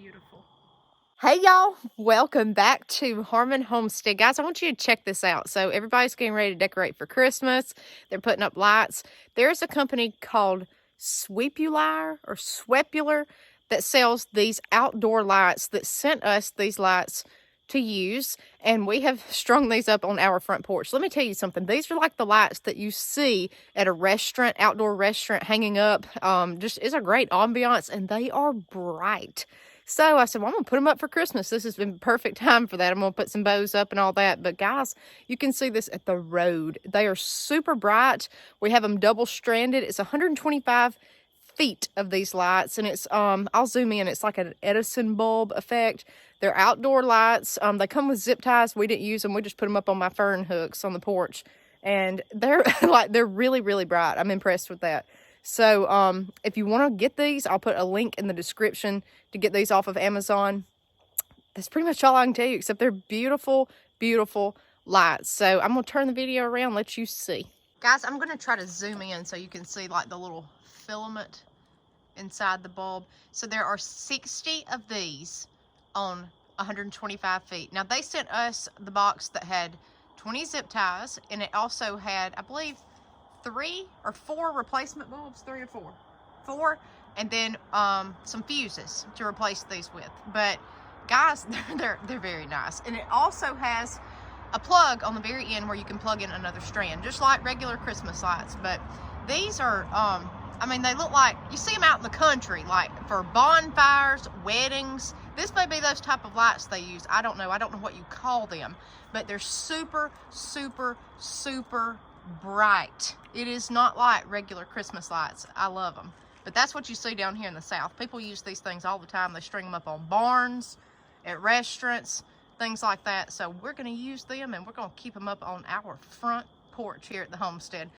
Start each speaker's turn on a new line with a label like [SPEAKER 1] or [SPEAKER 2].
[SPEAKER 1] beautiful.
[SPEAKER 2] Hey y'all, welcome back to Harmon Homestead. Guys, I want you to check this out. So everybody's getting ready to decorate for Christmas. They're putting up lights. There's a company called Sweepulire or Swepular that sells these outdoor lights that sent us these lights to use, and we have strung these up on our front porch. Let me tell you something. These are like the lights that you see at a restaurant, outdoor restaurant, hanging up. Just is a great ambiance, and they are bright. So I said, well, I'm going to put them up for Christmas. This has been perfect time for that. I'm going to put some bows up and all that. But guys, you can see this at the road. They are super bright. We have them double stranded. It's 125 feet of these lights, and it's I'll zoom in. It's like an Edison bulb effect. They're outdoor lights. They come with zip ties. We didn't use them. We just put them up on my fern hooks on the porch, and they're they're really bright. I'm impressed with that. So if you want to get these, I'll put a link in the description to get these off of Amazon. That's pretty much all I can tell you, except they're beautiful lights. So I'm going to turn the video around, let you see. Guys, I'm going to try to zoom in so you can see like the little filament inside the bulb. So there are 60 of these on 125 feet. Now they sent us the box that had 20 zip ties, and it also had, I believe, 3 or 4 replacement bulbs, 3 or 4, 4, and then some fuses to replace these with. But guys, they're very nice, and it also has a plug on the very end where you can plug in another strand, just like regular Christmas lights. But these are I mean, they look like you see them out in the country, like for bonfires, weddings. This may be those type of lights they use. I don't know what you call them, but they're super bright. It is not like regular Christmas lights. I love them. But that's what you see down here in the South. People use these things all the time. They string them up on barns, at restaurants, things like that. So we're going to use them, and we're going to keep them up on our front porch here at the homestead.